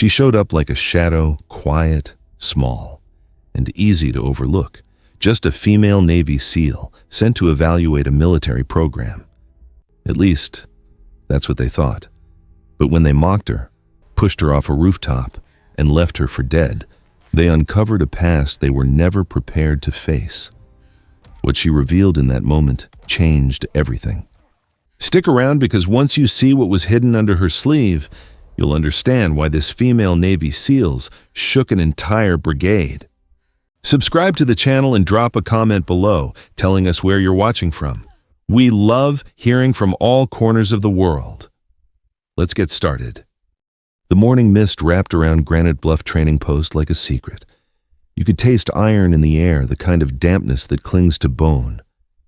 She showed up like a shadow, quiet, small, and easy to overlook. Just a female Navy SEAL sent to evaluate a military program. At least, that's what they thought. But when they mocked her, pushed her off a rooftop, and left her for dead, they uncovered a past they were never prepared to face. What she revealed in that moment changed everything. Stick around, because once you see what was hidden under her sleeve, you'll understand why this female Navy SEALs shook an entire brigade. Subscribe to the channel and drop a comment below telling us where you're watching from. We love hearing from all corners of the world. Let's get started. The morning mist wrapped around Granite Bluff Training Post like a secret. You could taste iron in the air, the kind of dampness that clings to bone.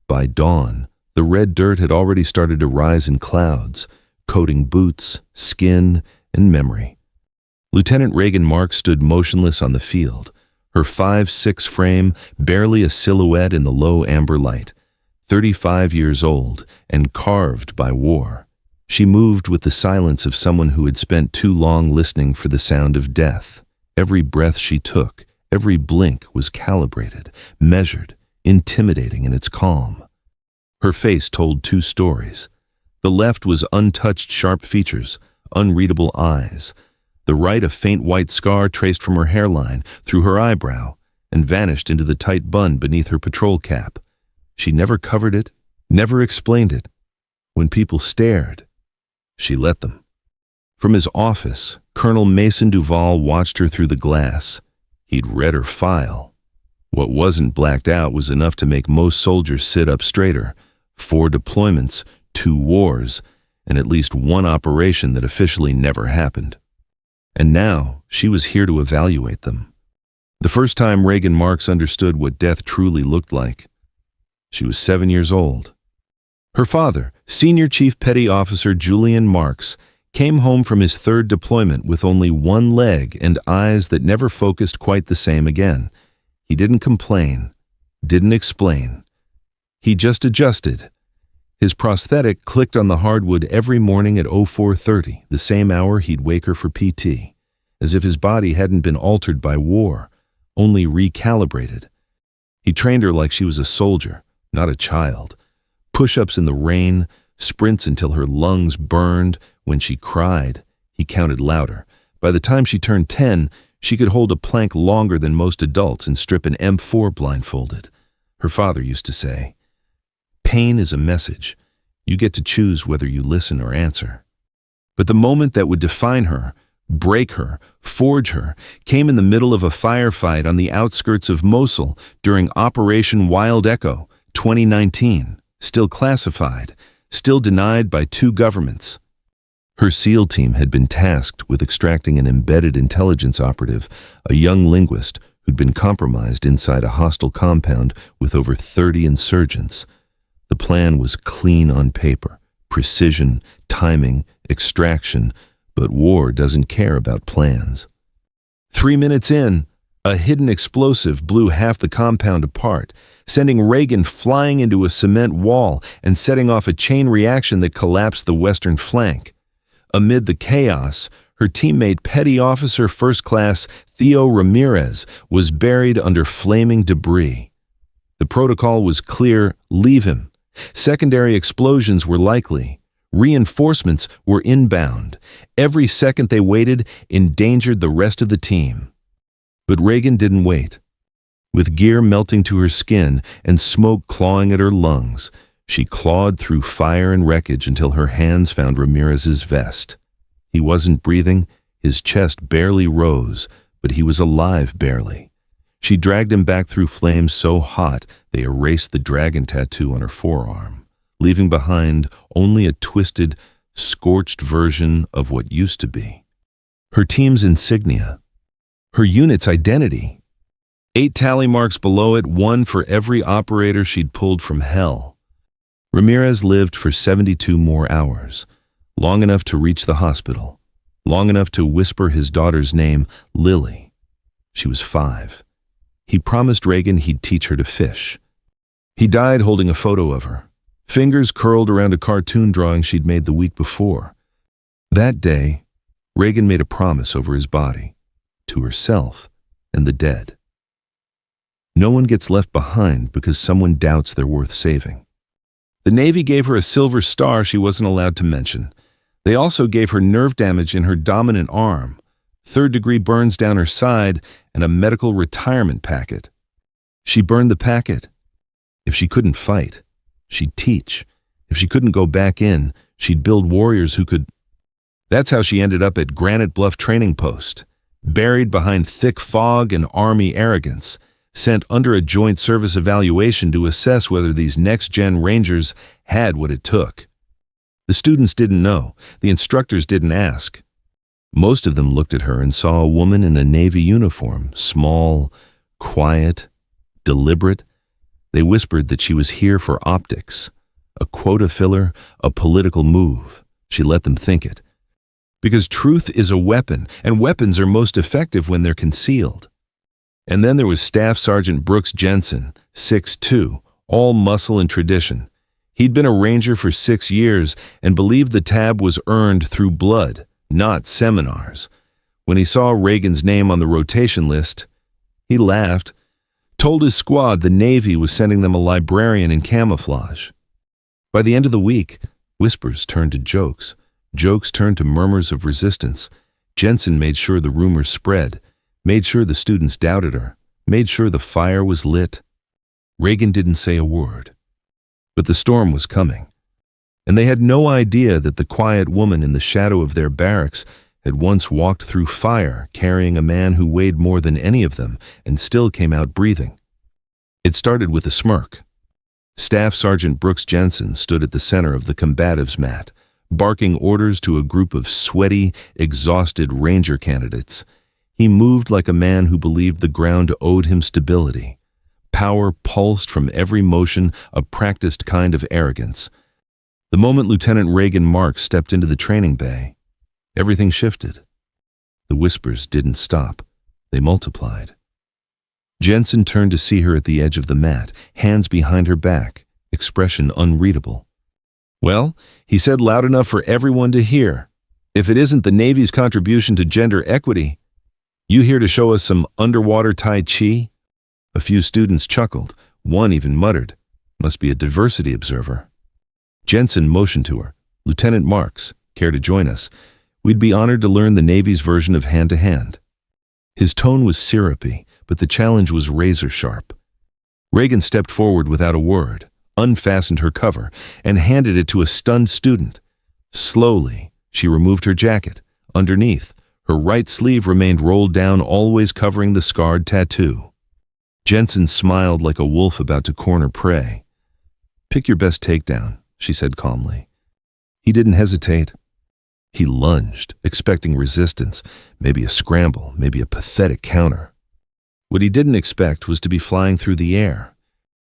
By dawn, the red dirt had already started to rise in clouds, coating boots, skin, and memory. Lieutenant Reagan Marks stood motionless on the field, her 5'6" frame barely a silhouette in the low amber light. 35 years old and carved by war, she moved with the silence of someone who had spent too long listening for the sound of death. Every breath she took, every blink was calibrated, measured, intimidating in its calm. Her face told two stories. The left was untouched sharp features, unreadable eyes. The right a faint white scar traced from her hairline through her eyebrow and vanished into the tight bun beneath her patrol cap. She never covered it, never explained it. When people stared, she let them. From his office, Colonel Mason Duval watched her through the glass. He'd read her file. What wasn't blacked out was enough to make most soldiers sit up straighter. 4 deployments, 2 wars, and at least 1 operation that officially never happened. And now, she was here to evaluate them. The first time Reagan Marks understood what death truly looked like. She was 7 years old. Her father, Senior Chief Petty Officer Julian Marks, came home from his 3rd deployment with only 1 leg and eyes that never focused quite the same again. He didn't complain, didn't explain. He just adjusted. His prosthetic clicked on the hardwood every morning at 04:30, the same hour he'd wake her for PT, as if his body hadn't been altered by war, only recalibrated. He trained her like she was a soldier, not a child. Push-ups in the rain, sprints until her lungs burned. When she cried, he counted louder. By the time she turned 10, she could hold a plank longer than most adults and strip an M4 blindfolded. Her father used to say, "Pain is a message. You get to choose whether you listen or answer." But the moment that would define her, break her, forge her, came in the middle of a firefight on the outskirts of Mosul during Operation Wild Echo, 2019, still classified, still denied by 2 governments. Her SEAL team had been tasked with extracting an embedded intelligence operative, a young linguist who'd been compromised inside a hostile compound with over 30 insurgents. The plan was clean on paper, precision, timing, extraction, but war doesn't care about plans. 3 minutes in, a hidden explosive blew half the compound apart, sending Reagan flying into a cement wall and setting off a chain reaction that collapsed the western flank. Amid the chaos, her teammate Petty Officer First Class Theo Ramirez was buried under flaming debris. The protocol was clear: leave him. Secondary explosions were likely. Reinforcements were inbound. Every second they waited endangered the rest of the team. But Reagan didn't wait. With gear melting to her skin and smoke clawing at her lungs, she clawed through fire and wreckage until her hands found Ramirez's vest. He wasn't breathing, his chest barely rose, but he was alive barely. She dragged him back through flames so hot they erased the dragon tattoo on her forearm, leaving behind only a twisted, scorched version of what used to be. Her team's insignia, her unit's identity. 8 tally marks below it, 1 for every operator she'd pulled from hell. Ramirez lived for 72 more hours, long enough to reach the hospital, long enough to whisper his daughter's name, Lily. She was 5. He promised Reagan he'd teach her to fish. He died holding a photo of her, fingers curled around a cartoon drawing she'd made the week before. That day, Reagan made a promise over his body, to herself and the dead. No one gets left behind because someone doubts they're worth saving. The Navy gave her a silver star she wasn't allowed to mention. They also gave her nerve damage in her dominant arm, third-degree burns down her side, and a medical retirement packet. She burned the packet. If she couldn't fight, she'd teach. If she couldn't go back in, she'd build warriors who could. That's how she ended up at Granite Bluff Training Post, buried behind thick fog and Army arrogance, sent under a joint service evaluation to assess whether these next-gen Rangers had what it took. The students didn't know. The instructors didn't ask. Most of them looked at her and saw a woman in a Navy uniform, small, quiet, deliberate. They whispered that she was here for optics, a quota filler, a political move. She let them think it. Because truth is a weapon, and weapons are most effective when they're concealed. And then there was Staff Sergeant Brooks Jensen, 6'2", all muscle and tradition. He'd been a Ranger for 6 years and believed the tab was earned through blood, not seminars. When he saw Reagan's name on the rotation list, he laughed, told his squad the Navy was sending them a librarian in camouflage. By the end of the week, whispers turned to jokes. Jokes turned to murmurs of resistance. Jensen made sure the rumors spread, made sure the students doubted her, made sure the fire was lit. Reagan didn't say a word. But the storm was coming. And they had no idea that the quiet woman in the shadow of their barracks had once walked through fire carrying a man who weighed more than any of them and still came out breathing. It started with a smirk. Staff Sergeant Brooks Jensen stood at the center of the combatives mat, barking orders to a group of sweaty, exhausted Ranger candidates. He moved like a man who believed the ground owed him stability. Power pulsed from every motion, a practiced kind of arrogance. The moment Lieutenant Reagan Marks stepped into the training bay, everything shifted. The whispers didn't stop. They multiplied. Jensen turned to see her at the edge of the mat, hands behind her back, expression unreadable. Well, he said loud enough for everyone to hear. If it isn't the Navy's contribution to gender equity, you here to show us some underwater Tai Chi? A few students chuckled. One even muttered, must be a diversity observer. Jensen motioned to her. Lieutenant Marks, care to join us? We'd be honored to learn the Navy's version of hand-to-hand. His tone was syrupy, but the challenge was razor-sharp. Reagan stepped forward without a word, unfastened her cover, and handed it to a stunned student. Slowly, she removed her jacket. Underneath, her right sleeve remained rolled down, always covering the scarred tattoo. Jensen smiled like a wolf about to corner prey. Pick your best takedown, she said calmly. He didn't hesitate. He lunged, expecting resistance, maybe a scramble, maybe a pathetic counter. What he didn't expect was to be flying through the air.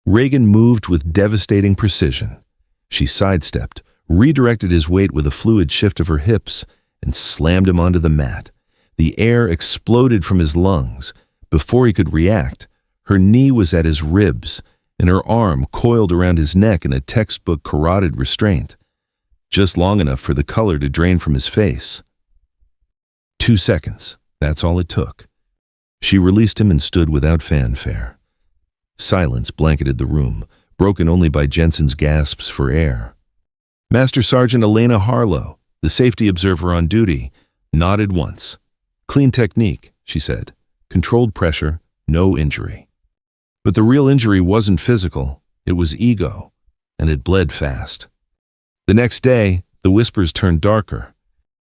Reagan moved with devastating precision. She sidestepped, redirected his weight with a fluid shift of her hips, and slammed him onto the mat. The air exploded from his lungs. Before he could react, her knee was at his ribs, and her arm coiled around his neck in a textbook carotid restraint, just long enough for the color to drain from his face. 2 seconds, that's all it took. She released him and stood without fanfare. Silence blanketed the room, broken only by Jensen's gasps for air. Master Sergeant Elena Harlow, the safety observer on duty, nodded once. Clean technique, she said. Controlled pressure, no injury. But the real injury wasn't physical, it was ego, and it bled fast. The next day, the whispers turned darker.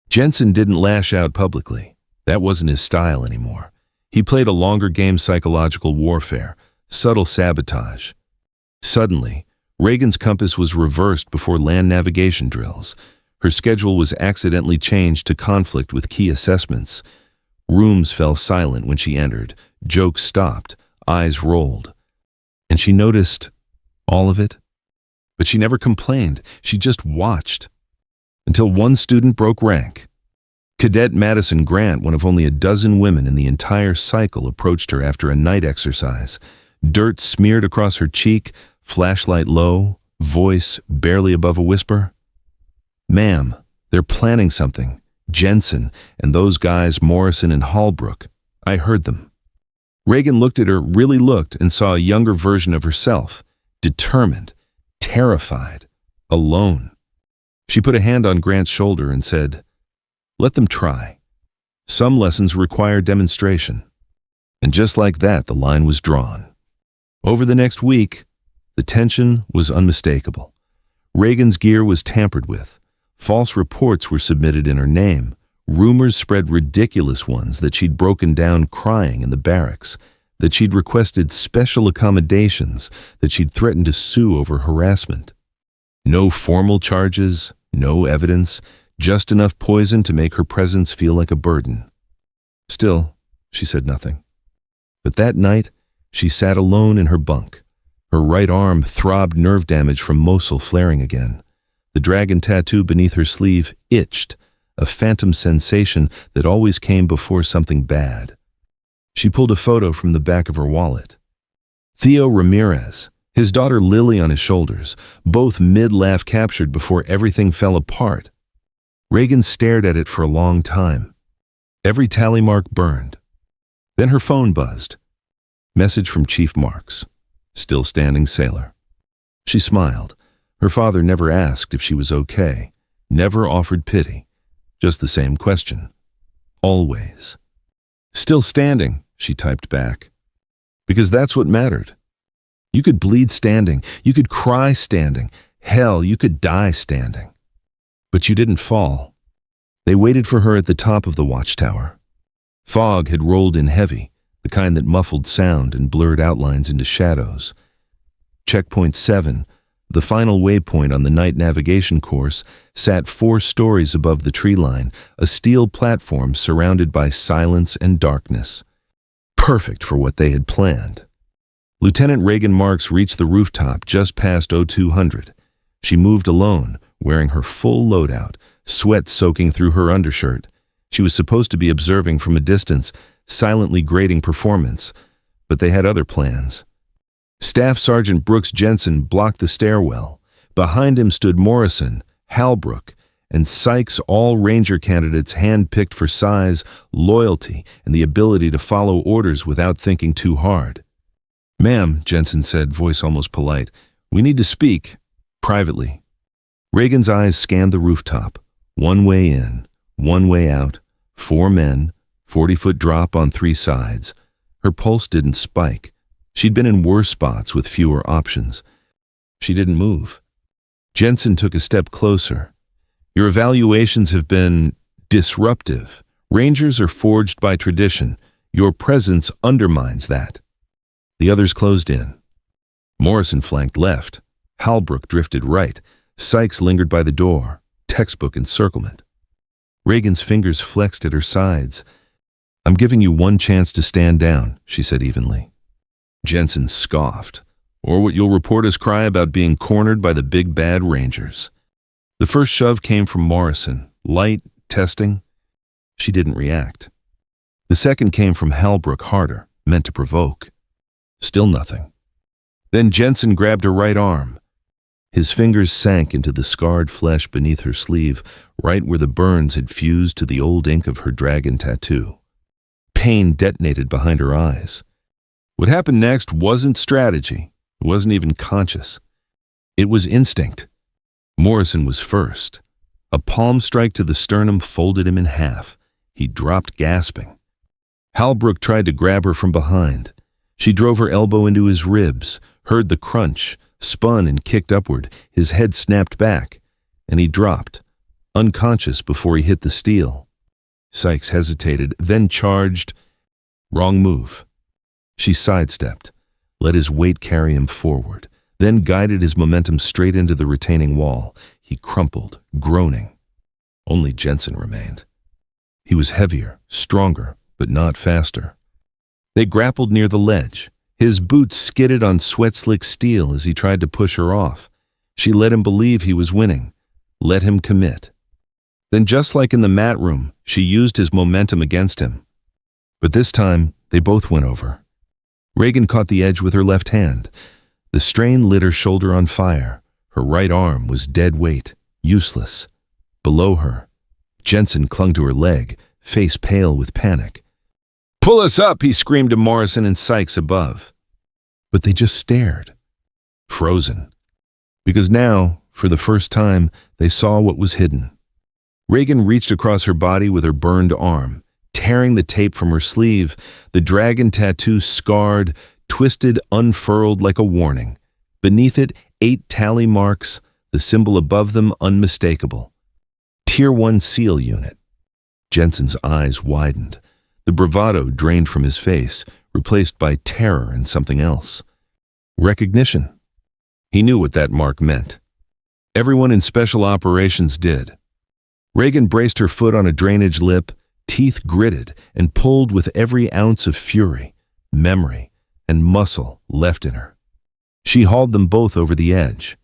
Jensen didn't lash out publicly. That wasn't his style anymore. He played a longer game, psychological warfare, subtle sabotage. Suddenly, Reagan's compass was reversed before land navigation drills. Her schedule was accidentally changed to conflict with key assessments. Rooms fell silent when she entered. Jokes stopped. Eyes rolled. And she noticed all of it. But she never complained. She just watched. Until one student broke rank. Cadet Madison Grant, one of only a dozen women in the entire cycle, approached her after a night exercise. Dirt smeared across her cheek, flashlight low, voice barely above a whisper. Ma'am, they're planning something. Jensen and those guys Morrison and Holbrook. I heard them. Reagan looked at her, really looked, and saw a younger version of herself, determined, terrified, alone. She put a hand on Grant's shoulder and said, "Let them try. Some lessons require demonstration." And just like that, the line was drawn. Over the next week, the tension was unmistakable. Reagan's gear was tampered with. False reports were submitted in her name. Rumors spread, ridiculous ones, that she'd broken down crying in the barracks, that she'd requested special accommodations, that she'd threatened to sue over harassment. No formal charges, no evidence, just enough poison to make her presence feel like a burden. Still, she said nothing. But that night, she sat alone in her bunk. Her right arm throbbed, nerve damage from Mosul flaring again. The dragon tattoo beneath her sleeve itched, a phantom sensation that always came before something bad. She pulled a photo from the back of her wallet. Theo Ramirez, his daughter Lily on his shoulders, both mid-laugh captured before everything fell apart. Reagan stared at it for a long time. Every tally mark burned. Then her phone buzzed. Message from Chief Marks, still standing sailor. She smiled. Her father never asked if she was okay, never offered pity, just the same question. Always. Still standing, she typed back. Because that's what mattered. You could bleed standing, you could cry standing, hell, you could die standing. But you didn't fall. They waited for her at the top of the watchtower. Fog had rolled in heavy, the kind that muffled sound and blurred outlines into shadows. Checkpoint 7, the final waypoint on the night navigation course, sat 4 stories above the tree line, a steel platform surrounded by silence and darkness. Perfect for what they had planned. Lieutenant Reagan Marks reached the rooftop just past 0200. She moved alone, wearing her full loadout, sweat soaking through her undershirt. She was supposed to be observing from a distance, silently grading performance, but they had other plans. Staff Sergeant Brooks Jensen blocked the stairwell. Behind him stood Morrison, Halbrook, and Sykes, all Ranger candidates hand-picked for size, loyalty, and the ability to follow orders without thinking too hard. "Ma'am," Jensen said, voice almost polite, "we need to speak, privately." Reagan's eyes scanned the rooftop. One way in, one way out, 4 men, 40-foot drop on 3 sides. Her pulse didn't spike. She'd been in worse spots with fewer options. She didn't move. Jensen took a step closer. "Your evaluations have been disruptive. Rangers are forged by tradition. Your presence undermines that." The others closed in. Morrison flanked left. Halbrook drifted right. Sykes lingered by the door, textbook encirclement. Reagan's fingers flexed at her sides. "I'm giving you one chance to stand down," she said evenly. Jensen scoffed. "Or what you'll report as cry about being cornered by the big bad Rangers." The first shove came from Morrison, light, testing. She didn't react. The second came from Halbrook, harder, meant to provoke. Still nothing. Then Jensen grabbed her right arm. His fingers sank into the scarred flesh beneath her sleeve, right where the burns had fused to the old ink of her dragon tattoo. Pain detonated behind her eyes. What happened next wasn't strategy. It wasn't even conscious. It was instinct. Morrison was first. A palm strike to the sternum folded him in half. He dropped gasping. Halbrook tried to grab her from behind. She drove her elbow into his ribs, heard the crunch, spun and kicked upward. His head snapped back, and he dropped, unconscious before he hit the steel. Sykes hesitated, then charged. Wrong move. She sidestepped, let his weight carry him forward, then guided his momentum straight into the retaining wall. He crumpled, groaning. Only Jensen remained. He was heavier, stronger, but not faster. They grappled near the ledge. His boots skidded on sweat-slick steel as he tried to push her off. She let him believe he was winning, let him commit. Then, just like in the mat room, she used his momentum against him. But this time, they both went over. Reagan caught the edge with her left hand. The strain lit her shoulder on fire. Her right arm was dead weight, useless. Below her, Jensen clung to her leg, face pale with panic. "Pull us up," he screamed to Morrison and Sykes above. But they just stared, frozen, because now, for the first time, they saw what was hidden. Reagan reached across her body with her burned arm, tearing the tape from her sleeve, the dragon tattoo scarred, twisted, unfurled like a warning. Beneath it, 8 tally marks, the symbol above them unmistakable. Tier 1 SEAL unit. Jensen's eyes widened. The bravado drained from his face, replaced by terror and something else. Recognition. He knew what that mark meant. Everyone in Special Operations did. Reagan braced her foot on a drainage lip, teeth gritted, and pulled with every ounce of fury, memory, and muscle left in her. She hauled them both over the edge.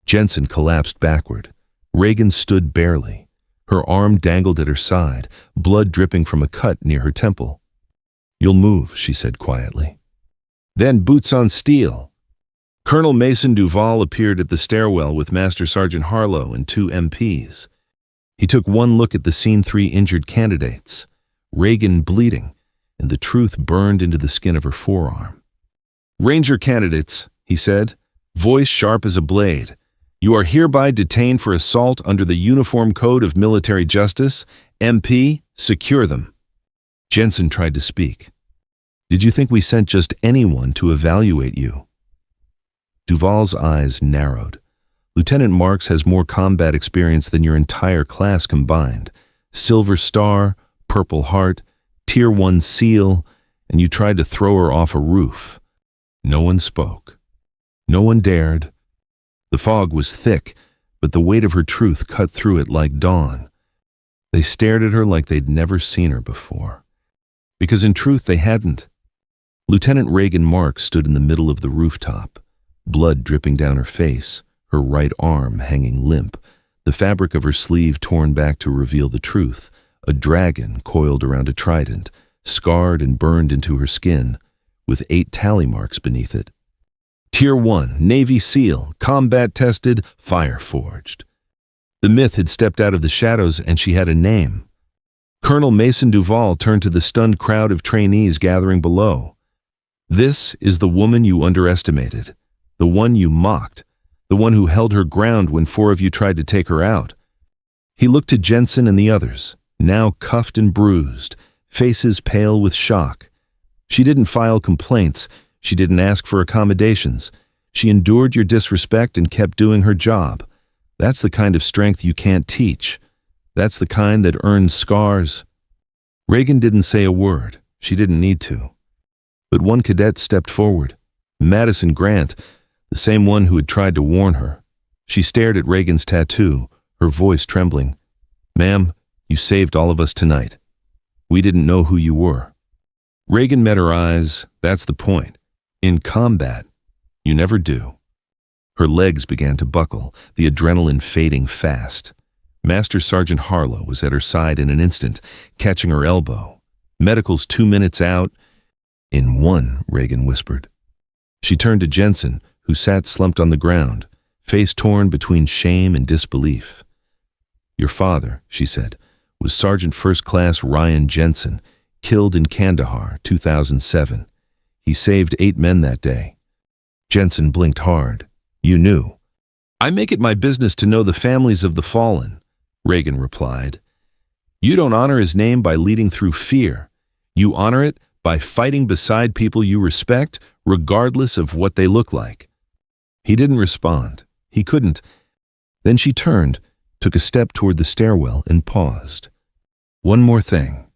Jensen collapsed backward. Reagan stood barely. Her arm dangled at her side, blood dripping from a cut near her temple. "You'll move," she said quietly. Then boots on steel. Colonel Mason Duval appeared at the stairwell with Master Sergeant Harlow and 2 MPs. He took one look at the Scene 3 injured candidates, Reagan bleeding, and the truth burned into the skin of her forearm. "Ranger candidates," he said, voice sharp as a blade, "you are hereby detained for assault under the Uniform Code of Military Justice. MP, secure them." Jensen tried to speak. "Did you think we sent just anyone to evaluate you?" Duval's eyes narrowed. "Lieutenant Marks has more combat experience than your entire class combined. Silver Star, Purple Heart, Tier 1 SEAL, and you tried to throw her off a roof." No one spoke. No one dared. The fog was thick, but the weight of her truth cut through it like dawn. They stared at her like they'd never seen her before. Because in truth they hadn't. Lieutenant Reagan Marks stood in the middle of the rooftop, blood dripping down her face, her right arm hanging limp, the fabric of her sleeve torn back to reveal the truth, a dragon coiled around a trident, scarred and burned into her skin, with 8 tally marks beneath it. Tier 1, Navy SEAL, combat-tested, fire-forged. The myth had stepped out of the shadows and she had a name. Colonel Mason Duval turned to the stunned crowd of trainees gathering below. "This is the woman you underestimated, the one you mocked, the one who held her ground when 4 of you tried to take her out." He looked to Jensen and the others, now cuffed and bruised, faces pale with shock. She didn't file complaints. She didn't ask for accommodations. She endured your disrespect and kept doing her job. That's the kind of strength you can't teach. That's the kind that earns scars. Reagan didn't say a word. She didn't need to. But one cadet stepped forward. Madison Grant, the same one who had tried to warn her. She stared at Reagan's tattoo, her voice trembling. "Ma'am, you saved all of us tonight. We didn't know who you were." Reagan met her eyes. That's the point. In combat, you never do. Her legs began to buckle, the adrenaline fading fast. Master Sergeant Harlow was at her side in an instant, catching her elbow. "Medical's 2 minutes out." "In 1, Reagan whispered. She turned to Jensen, who sat slumped on the ground, face torn between shame and disbelief. "Your father," she said, "was Sergeant First Class Ryan Jensen, killed in Kandahar, 2007. He saved 8 men that day." Jensen blinked hard. "You knew." "I make it my business to know the families of the fallen," Reagan replied. "You don't honor his name by leading through fear. You honor it by fighting beside people you respect, regardless of what they look like." He didn't respond. He couldn't. Then she turned, took a step toward the stairwell, and paused. "One more thing."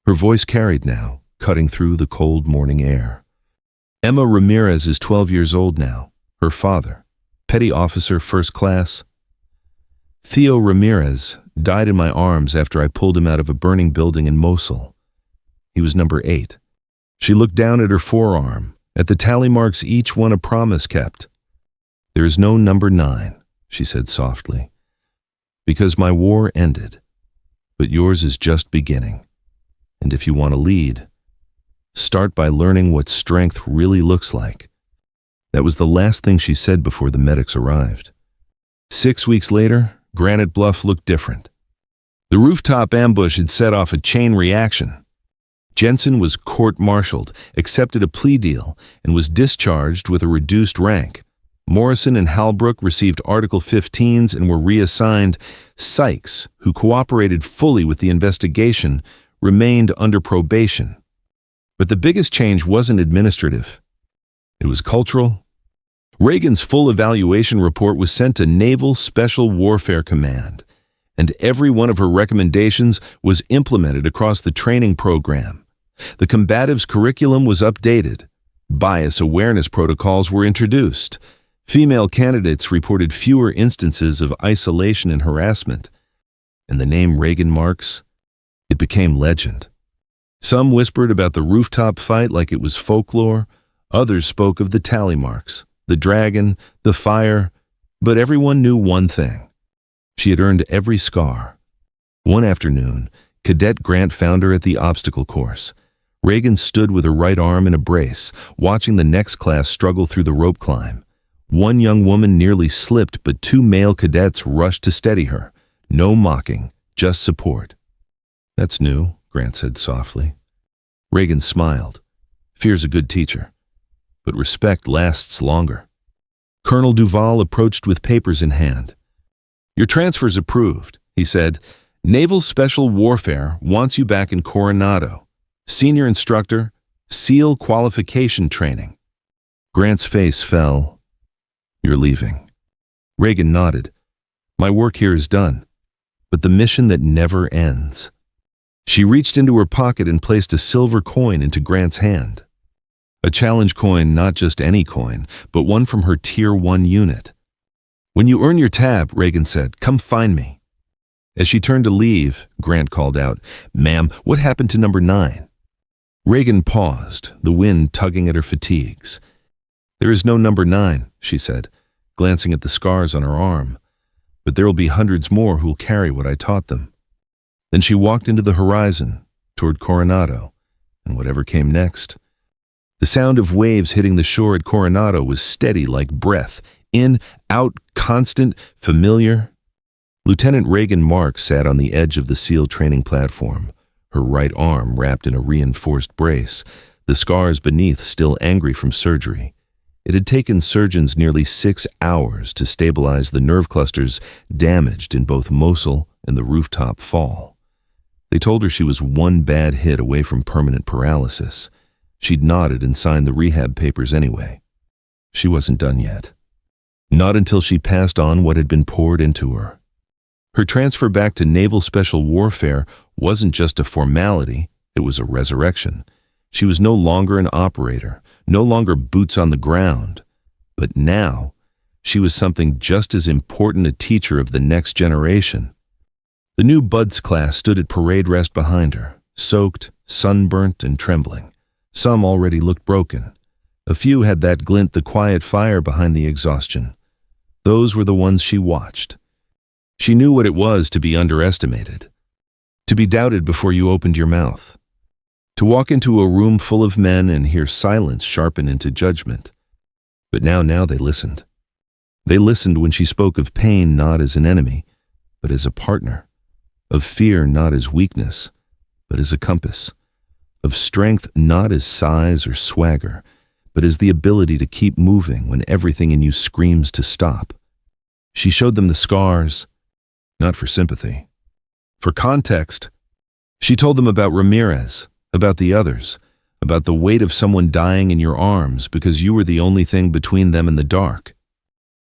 Her voice carried now, cutting through the cold morning air. "Emma Ramirez is 12 years old now. Her father, Petty Officer First Class Theo Ramirez, died in my arms after I pulled him out of a burning building in Mosul. He was number 8. She looked down at her forearm, at the tally marks, each one a promise kept. "There is no number 9, she said softly, "because my war ended, but yours is just beginning. And if you want to lead, start by learning what strength really looks like." That was the last thing she said before the medics arrived. 6 weeks later, Granite Bluff looked different. The rooftop ambush had set off a chain reaction. Jensen was court-martialed, accepted a plea deal, and was discharged with a reduced rank. Morrison and Halbrook received Article 15s and were reassigned. Sykes, who cooperated fully with the investigation, remained under probation. But the biggest change wasn't administrative. It was cultural. Reagan's full evaluation report was sent to Naval Special Warfare Command, and every one of her recommendations was implemented across the training program. The combatives' curriculum was updated. Bias awareness protocols were introduced. Female candidates reported fewer instances of isolation and harassment. And the name Reagan Marks, it became legend. Some whispered about the rooftop fight like it was folklore. Others spoke of the tally marks, the dragon, the fire. But everyone knew one thing. She had earned every scar. One afternoon, Cadet Grant found her at the obstacle course. Reagan stood with her right arm in a brace, watching the next class struggle through the rope climb. One young woman nearly slipped, but two male cadets rushed to steady her. No mocking, just support. "That's new," Grant said softly. Reagan smiled. "Fear's a good teacher, but respect lasts longer." Colonel Duval approached with papers in hand. "Your transfer's approved," he said. "Naval Special Warfare wants you back in Coronado. Senior instructor, SEAL qualification training." Grant's face fell. "You're leaving." Reagan nodded. "My work here is done, but the mission that never ends." She reached into her pocket and placed a silver coin into Grant's hand. A challenge coin, not just any coin, but one from her Tier 1 unit. "When you earn your tab," Reagan said, "come find me." As she turned to leave, Grant called out, "Ma'am, what happened to number 9? Reagan paused, the wind tugging at her fatigues. "There is no number 9, she said, glancing at the scars on her arm. "But there will be hundreds more who will carry what I taught them." Then she walked into the horizon, toward Coronado, and whatever came next. The sound of waves hitting the shore at Coronado was steady like breath, in, out, constant, familiar. Lieutenant Reagan Marks sat on the edge of the SEAL training platform, her right arm wrapped in a reinforced brace, the scars beneath still angry from surgery. It had taken surgeons nearly 6 hours to stabilize the nerve clusters damaged in both Mosul and the rooftop fall. They told her she was one bad hit away from permanent paralysis. She'd nodded and signed the rehab papers anyway. She wasn't done yet. Not until she passed on what had been poured into her. Her transfer back to Naval Special Warfare wasn't just a formality, it was a resurrection. She was no longer an operator, no longer boots on the ground. But now, she was something just as important, a teacher of the next generation. The new Buds class stood at parade rest behind her, soaked, sunburnt, and trembling. Some already looked broken. A few had that glint, the quiet fire behind the exhaustion. Those were the ones she watched. She knew what it was to be underestimated, to be doubted before you opened your mouth, to walk into a room full of men and hear silence sharpen into judgment. But now they listened. They listened when she spoke of pain not as an enemy, but as a partner, of fear not as weakness, but as a compass, of strength not as size or swagger, but as the ability to keep moving when everything in you screams to stop. She showed them the scars, not for sympathy, for context. She told them about Ramirez, about the others, about the weight of someone dying in your arms because you were the only thing between them and the dark.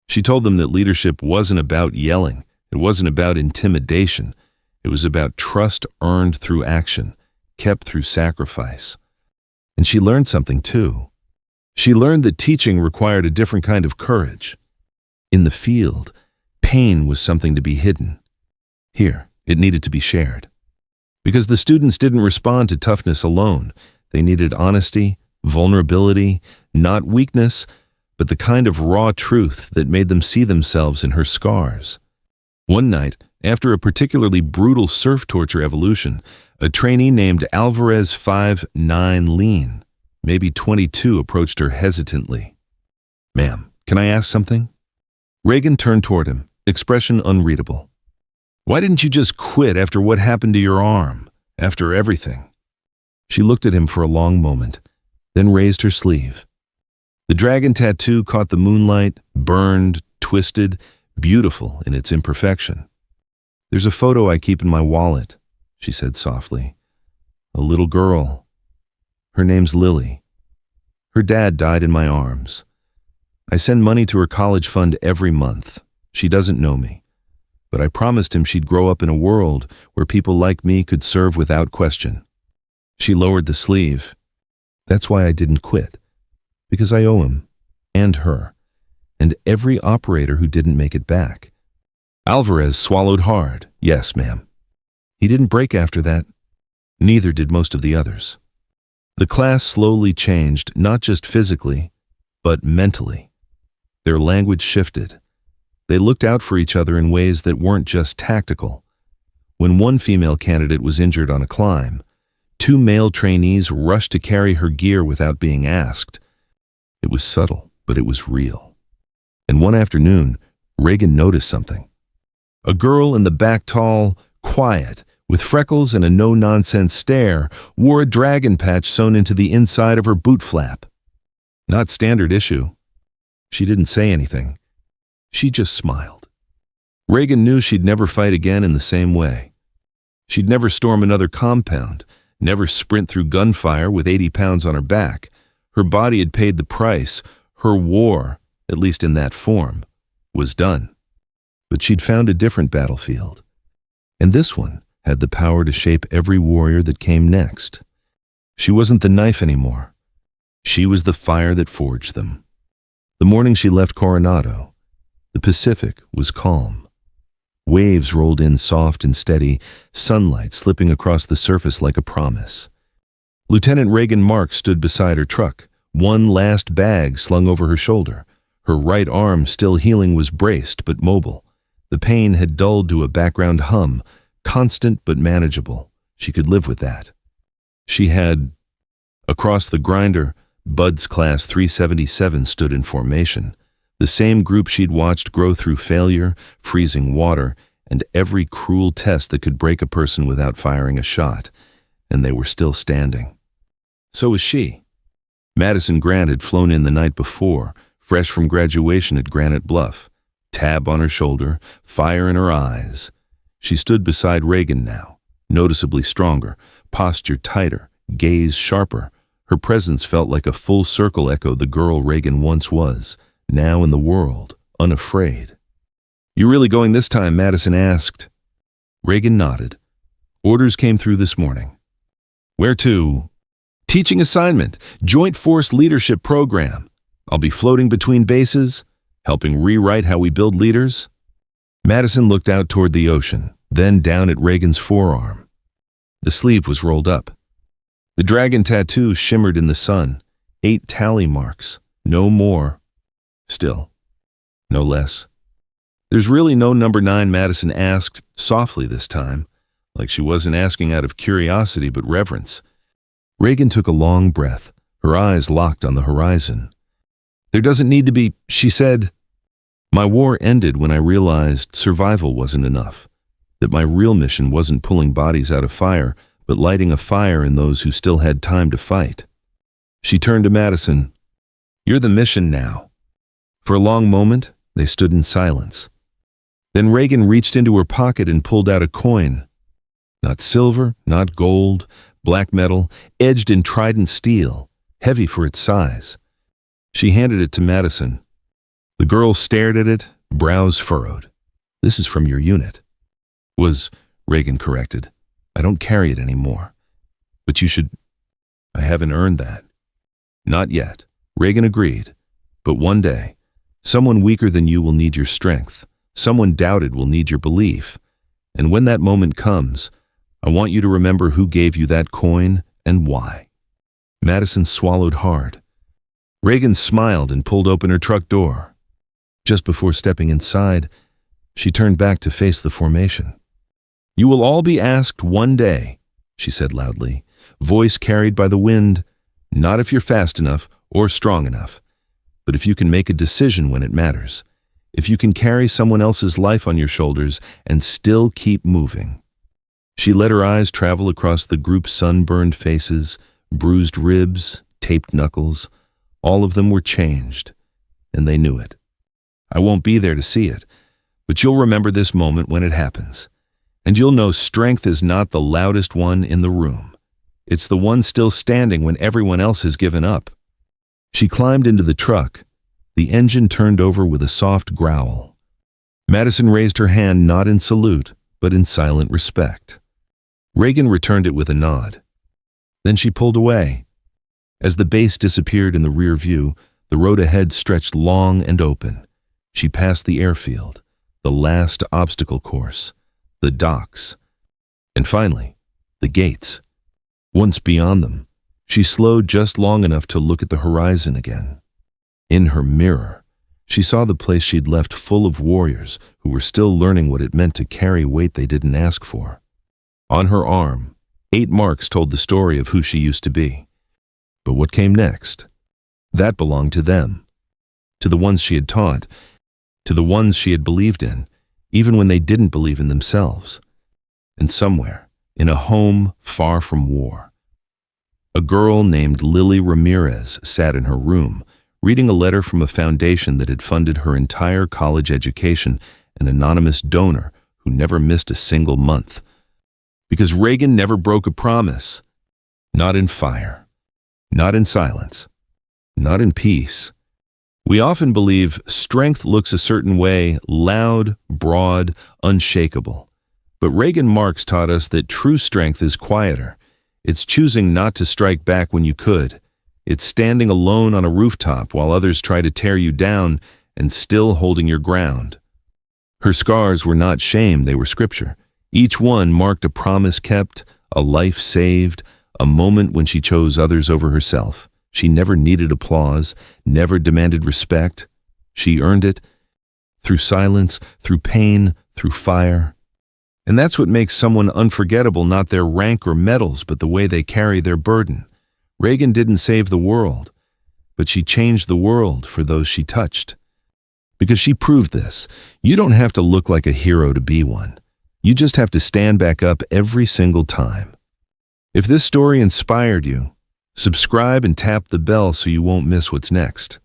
She told them that leadership wasn't about yelling, it wasn't about intimidation, it was about trust earned through action, kept through sacrifice. And she learned something too. She learned that teaching required a different kind of courage. In the field, pain was something to be hidden. Here, it needed to be shared. Because the students didn't respond to toughness alone. They needed honesty, vulnerability, not weakness, but the kind of raw truth that made them see themselves in her scars. One night, after a particularly brutal surf torture evolution, a trainee named Alvarez 5'9" Lean, maybe 22, approached her hesitantly. "Ma'am, can I ask something?" Reagan turned toward him, expression unreadable. Why didn't you just quit after what happened to your arm? After everything?" She looked at him for a long moment, then raised her sleeve. The dragon tattoo caught the moonlight, burned, twisted, beautiful in its imperfection. "There's a photo I keep in my wallet," she said softly. "A little girl. Her name's Lily. Her dad died in my arms. I send money to her college fund every month. She doesn't know me, but I promised him she'd grow up in a world where people like me could serve without question." She lowered the sleeve. "That's why I didn't quit. Because I owe him, and her, and every operator who didn't make it back." Alvarez swallowed hard. "Yes, ma'am." He didn't break after that. Neither did most of the others. The class slowly changed, not just physically, but mentally. Their language shifted. They looked out for each other in ways that weren't just tactical. When one female candidate was injured on a climb, 2 male trainees rushed to carry her gear without being asked. It was subtle, but it was real. And one afternoon, Reagan noticed something. A girl in the back, tall, quiet, with freckles and a no-nonsense stare, wore a dragon patch sewn into the inside of her boot flap. Not standard issue. She didn't say anything. She just smiled. Reagan knew she'd never fight again in the same way. She'd never storm another compound, never sprint through gunfire with 80 pounds on her back. Her body had paid the price. Her war, at least in that form, was done. But she'd found a different battlefield. And this one had the power to shape every warrior that came next. She wasn't the knife anymore. She was the fire that forged them. The morning she left Coronado, the Pacific was calm. Waves rolled in soft and steady, sunlight slipping across the surface like a promise. Lieutenant Reagan Marks stood beside her truck, one last bag slung over her shoulder. Her right arm, still healing, was braced but mobile. The pain had dulled to a background hum, constant but manageable. She could live with that. She had... Across the grinder, Bud's Class 377 stood in formation. The same group she'd watched grow through failure, freezing water, and every cruel test that could break a person without firing a shot. And they were still standing. So was she. Madison Grant had flown in the night before, fresh from graduation at Granite Bluff. Tab on her shoulder, fire in her eyes. She stood beside Reagan now, noticeably stronger, posture tighter, gaze sharper. Her presence felt like a full-circle echo the girl Reagan once was, now in the world, unafraid. "You really going this time?" Madison asked. Reagan nodded. "Orders came through this morning." "Where to?" "Teaching assignment, Joint Force Leadership Program. I'll be floating between bases, helping rewrite how we build leaders." Madison looked out toward the ocean, then down at Reagan's forearm. The sleeve was rolled up. The dragon tattoo shimmered in the sun. 8 tally marks, no more. Still, no less. "There's really no number 9, Madison asked, softly this time, like she wasn't asking out of curiosity but reverence. Reagan took a long breath, her eyes locked on the horizon. "There doesn't need to be," she said. "My war ended when I realized survival wasn't enough, that my real mission wasn't pulling bodies out of fire, but lighting a fire in those who still had time to fight." She turned to Madison. "You're the mission now." For a long moment, they stood in silence. Then Reagan reached into her pocket and pulled out a coin. Not silver, not gold, black metal, edged in trident steel, heavy for its size. She handed it to Madison. The girl stared at it, brows furrowed. "This is from your unit." "Was," Reagan corrected. "I don't carry it anymore. But you should..." "I haven't earned that." "Not yet," Reagan agreed. "But one day, someone weaker than you will need your strength. Someone doubted will need your belief. And when that moment comes, I want you to remember who gave you that coin and why." Madison swallowed hard. Reagan smiled and pulled open her truck door. Just before stepping inside, she turned back to face the formation. "You will all be asked one day," she said loudly, voice carried by the wind, "not if you're fast enough or strong enough, but if you can make a decision when it matters. if you can carry someone else's life on your shoulders and still keep moving. She let her eyes travel across the group's sunburned faces, bruised ribs, taped knuckles. All of them were changed, and they knew it. I won't be there to see it, but you'll remember this moment when it happens. And you'll know strength is not the loudest one in the room. It's the one still standing when everyone else has given up. She climbed into the truck. The engine turned over with a soft growl. Madison raised her hand not in salute, but in silent respect. Reagan returned it with a nod. Then she pulled away. As the base disappeared in the rear view, the road ahead stretched long and open. She passed the airfield, the last obstacle course, the docks, and finally, the gates. Once beyond them, she slowed just long enough to look at the horizon again. In her mirror, she saw the place she'd left full of warriors who were still learning what it meant to carry weight they didn't ask for. On her arm, 8 marks told the story of who she used to be. But what came next? That belonged to them, to the ones she had taught, to the ones she had believed in, even when they didn't believe in themselves. And somewhere, in a home far from war, a girl named Lily Ramirez sat in her room, reading a letter from a foundation that had funded her entire college education, an anonymous donor who never missed a single month. Because Reagan never broke a promise. Not in fire. Not in silence. Not in peace. We often believe strength looks a certain way, loud, broad, unshakable. But Reagan Marks taught us that true strength is quieter. It's choosing not to strike back when you could. It's standing alone on a rooftop while others try to tear you down and still holding your ground. Her scars were not shame, they were scripture. Each one marked a promise kept, a life saved, a moment when she chose others over herself. She never needed applause, never demanded respect. She earned it through silence, through pain, through fire. And that's what makes someone unforgettable, not their rank or medals, but the way they carry their burden. Reagan didn't save the world, but she changed the world for those she touched. Because she proved this, you don't have to look like a hero to be one. You just have to stand back up every single time. If this story inspired you, subscribe and tap the bell so you won't miss what's next.